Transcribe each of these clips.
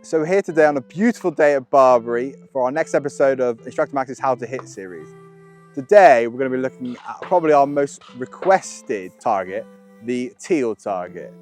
So we're here today on a beautiful day at Barbary for our next episode of Instructor Max's How to Hit series. Today we're going to be looking at probably our most requested target, the teal target.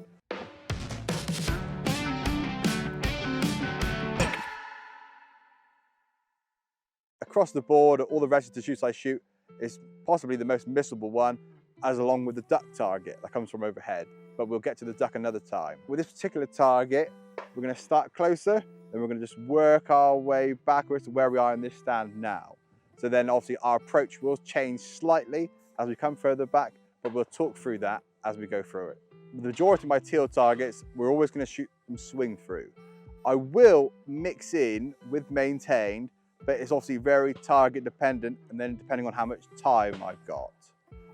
Across the board, all the registered shoots I shoot is possibly the most missable one, as along with the duck target that comes from overhead. But we'll get to the duck another time. With this particular target, we're going to start closer, and we're going to just work our way backwards to where we are in this stand now. So then obviously our approach will change slightly as we come further back, but we'll talk through that as we go through it. The majority of my teal targets, we're always going to shoot them swing through. I will mix in with maintained, but it's obviously very target dependent, and then depending on how much time I've got.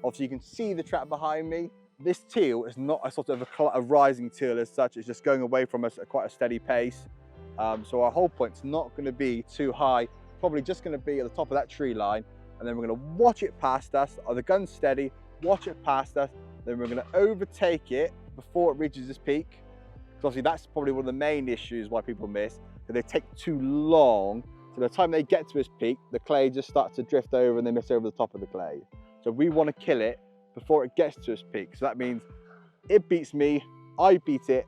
Obviously you can see the trap behind me. This teal is not a sort of a rising teal as such, it's just going away from us at quite a steady pace. So our hold point's not going to be too high, probably just going to be at the top of that tree line, and then we're going to watch it past us, the gun's steady, watch it past us, then we're going to overtake it before it reaches this peak. Because obviously that's probably one of the main issues why people miss, that they take too long. So by the time they get to this peak, the clay just starts to drift over and they miss over the top of the clay. So we want to kill it before it gets to its peak. So that means it beats me, I beat it,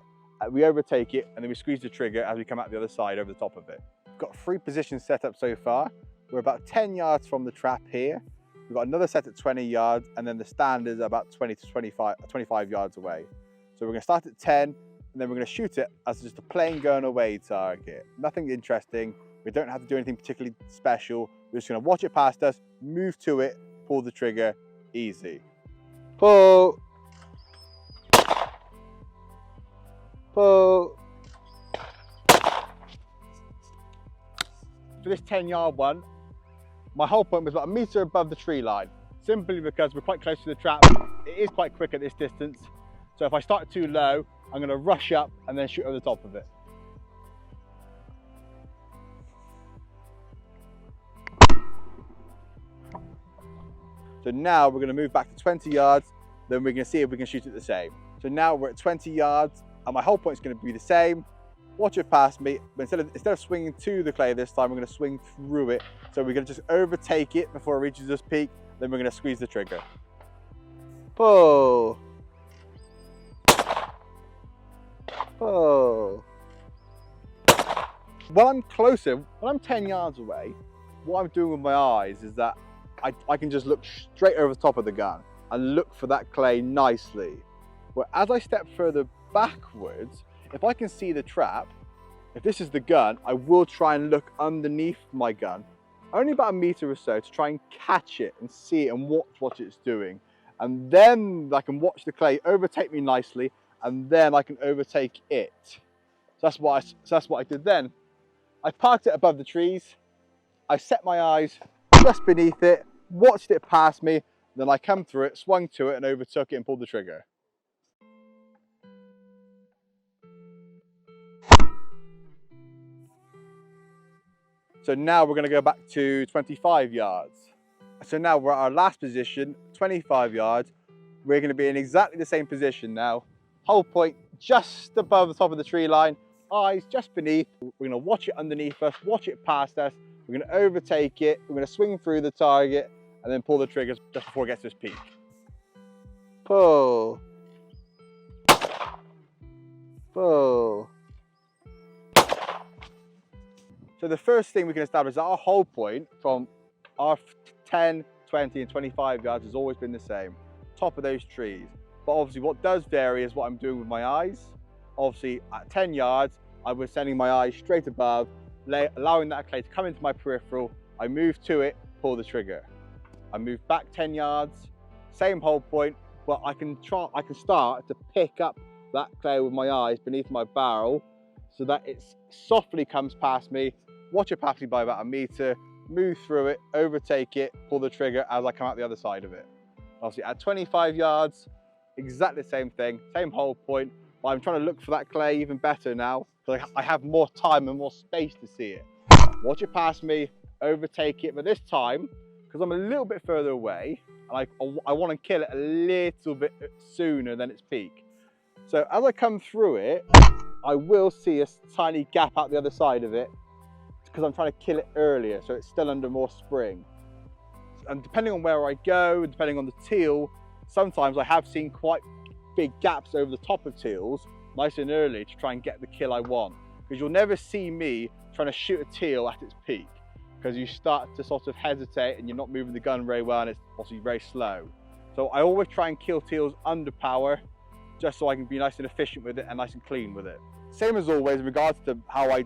we overtake it, and then we squeeze the trigger as we come out the other side over the top of it. We've got 3 positions set up so far. We're about 10 yards from the trap here. We've got another set at 20 yards, and then the stand is about 20 to 25 yards away. So we're going to start at 10, and then we're going to shoot it as just a plain going away target. Nothing interesting. We don't have to do anything particularly special. We're just going to watch it past us, move to it, pull the trigger, easy. Pull. Pull. For this 10-yard one, my hold point was about 1 meter above the tree line, simply because we're quite close to the trap. It is quite quick at this distance, so if I start too low, I'm going to rush up and then shoot over the top of it. So now we're going to move back to 20 yards, then we're going to see if we can shoot it the same. So now we're at 20 yards, and my hold point is going to be the same. Watch it past me, but instead of swinging to the clay this time, we're going to swing through it. So we're going to just overtake it before it reaches this peak, then we're going to squeeze the trigger. Pull. Pull. When I'm closer, when I'm 10 yards away, what I'm doing with my eyes is that I can just look straight over the top of the gun and look for that clay nicely. But as I step further backwards, if I can see the trap, if this is the gun, I will try and look underneath my gun, only about 1 meter or so, to try and catch it and see it and watch what it's doing. And then I can watch the clay overtake me nicely, and then I can overtake it. So that's what I did then. I parked it above the trees, I set my eyes just beneath it, watched it pass me, then I come through it, swung to it and overtook it and pulled the trigger. So now we're going to go back to 25 yards. So now we're at our last position, 25 yards. We're going to be in exactly the same position now. Hold point just above the top of the tree line, eyes just beneath. We're going to watch it underneath us, watch it past us. We're going to overtake it, we're going to swing through the target, and then pull the trigger just before it gets to its peak. Pull. Pull. So the first thing we can establish is that our hold point from our 10, 20, and 25 yards has always been the same, top of those trees. But obviously what does vary is what I'm doing with my eyes. Obviously at 10 yards, I was sending my eyes straight above, allowing that clay to come into my peripheral. I move to it, pull the trigger. I move back 10 yards, same hold point, but I can start to pick up that clay with my eyes beneath my barrel so that it softly comes past me, watch it pass me by about 1 meter, move through it, overtake it, pull the trigger as I come out the other side of it. Obviously at 25 yards, exactly the same thing, same hold point, but I'm trying to look for that clay even better now, because I have more time and more space to see it. Watch it past me, overtake it, but this time, because I'm a little bit further away, and I want to kill it a little bit sooner than its peak. So as I come through it, I will see a tiny gap out the other side of it because I'm trying to kill it earlier, so it's still under more spring. And depending on where I go, depending on the teal, sometimes I have seen quite big gaps over the top of teals, nice and early, to try and get the kill I want. Because you'll never see me trying to shoot a teal at its peak, because you start to sort of hesitate and you're not moving the gun very well, and it's obviously very slow. So I always try and kill teals under power, just so I can be nice and efficient with it and nice and clean with it. Same as always in regards to how I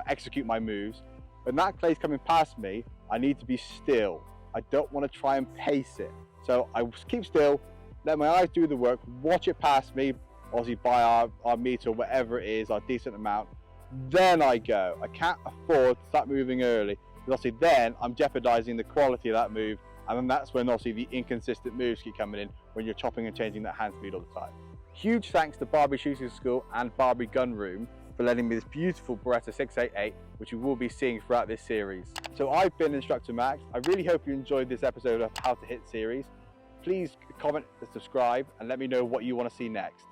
execute my moves. When that clay's coming past me, I need to be still. I don't want to try and pace it. So I keep still, let my eyes do the work, watch it pass me, obviously by our meter, whatever it is, our decent amount. Then I go. I can't afford to start moving early, because obviously then I'm jeopardizing the quality of that move, and then that's when obviously the inconsistent moves keep coming in when you're chopping and changing that hand speed all the time. Huge thanks to Barbie Shooting School and Barbie Gun Room for lending me this beautiful Beretta 688, which we will be seeing throughout this series. So I've been Instructor Max. I really hope you enjoyed this episode of How to Hit series. Please comment and subscribe and let me know what you want to see next.